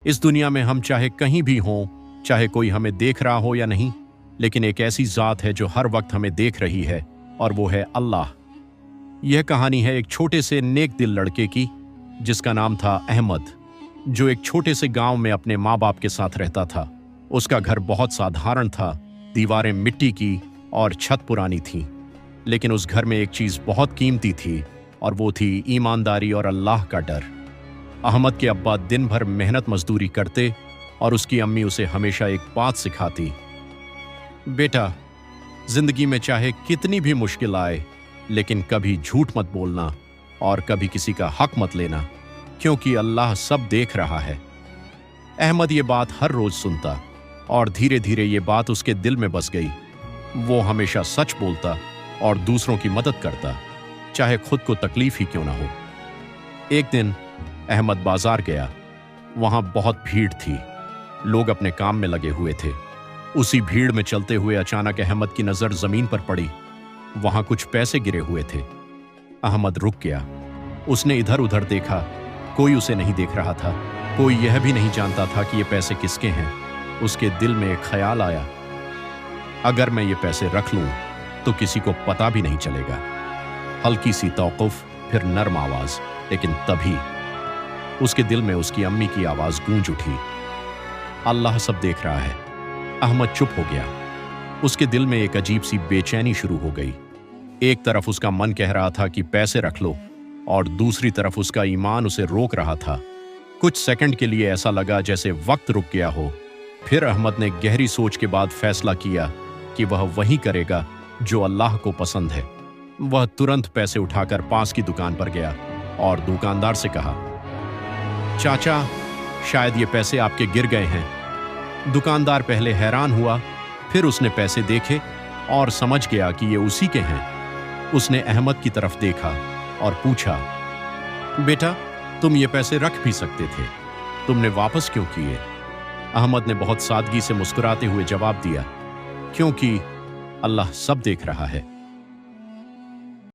इस दुनिया में हम चाहे कहीं भी हों, चाहे कोई हमें देख रहा हो या नहीं, लेकिन एक ऐसी ज़ात है जो हर वक्त हमें देख रही है, और वो है अल्लाह। यह कहानी है एक छोटे से नेक दिल लड़के की, जिसका नाम था अहमद, जो एक छोटे से गांव में अपने माँ बाप के साथ रहता था। उसका घर बहुत साधारण था, दीवारें मिट्टी की और छत पुरानी थी। लेकिन उस घर में एक चीज़ बहुत कीमती थी, और वो थी ईमानदारी और अल्लाह का डर। अहमद के अब्बा दिन भर मेहनत मजदूरी करते, और उसकी अम्मी उसे हमेशा एक बात सिखाती, बेटा, जिंदगी में चाहे कितनी भी मुश्किल आए, लेकिन कभी झूठ मत बोलना और कभी किसी का हक मत लेना, क्योंकि अल्लाह सब देख रहा है। अहमद ये बात हर रोज सुनता, और धीरे धीरे ये बात उसके दिल में बस गई। वो हमेशा सच बोलता और दूसरों की मदद करता, चाहे खुद को तकलीफ ही क्यों ना हो। एक दिन अहमद बाजार गया। वहां बहुत भीड़ थी, लोग अपने काम में लगे हुए थे। उसी भीड़ में चलते हुए अचानक अहमद की नजर जमीन पर पड़ी। वहां कुछ पैसे गिरे हुए थे। अहमद रुक गया। उसने इधर उधर देखा, कोई उसे नहीं देख रहा था। कोई यह भी नहीं जानता था कि ये पैसे किसके हैं। उसके दिल में एक ख्याल आया, अगर मैं ये पैसे रख लूं तो किसी को पता भी नहीं चलेगा। हल्की सी तौक़ुफ़, फिर नर्म आवाज, लेकिन तभी उसके दिल में उसकी अम्मी की आवाज गूंज उठी, अल्लाह सब देख रहा है। अहमद चुप हो गया। उसके दिल में एक अजीब सी बेचैनी शुरू हो गई। एक तरफ उसका मन कह रहा था कि पैसे रख लो, और दूसरी तरफ उसका ईमान उसे रोक रहा था। कुछ सेकंड के लिए ऐसा लगा जैसे वक्त रुक गया हो। फिर अहमद ने गहरी सोच के बाद फैसला किया कि वह वही करेगा जो अल्लाह को पसंद है। वह तुरंत पैसे उठाकर पास की दुकान पर गया और दुकानदार से कहा, चाचा, शायद ये पैसे आपके गिर गए हैं। दुकानदार पहले हैरान हुआ, फिर उसने पैसे देखे और समझ गया कि ये उसी के हैं। उसने अहमद की तरफ देखा और पूछा, बेटा, तुम ये पैसे रख भी सकते थे, तुमने वापस क्यों किए? अहमद ने बहुत सादगी से मुस्कुराते हुए जवाब दिया, क्योंकि अल्लाह सब देख रहा है।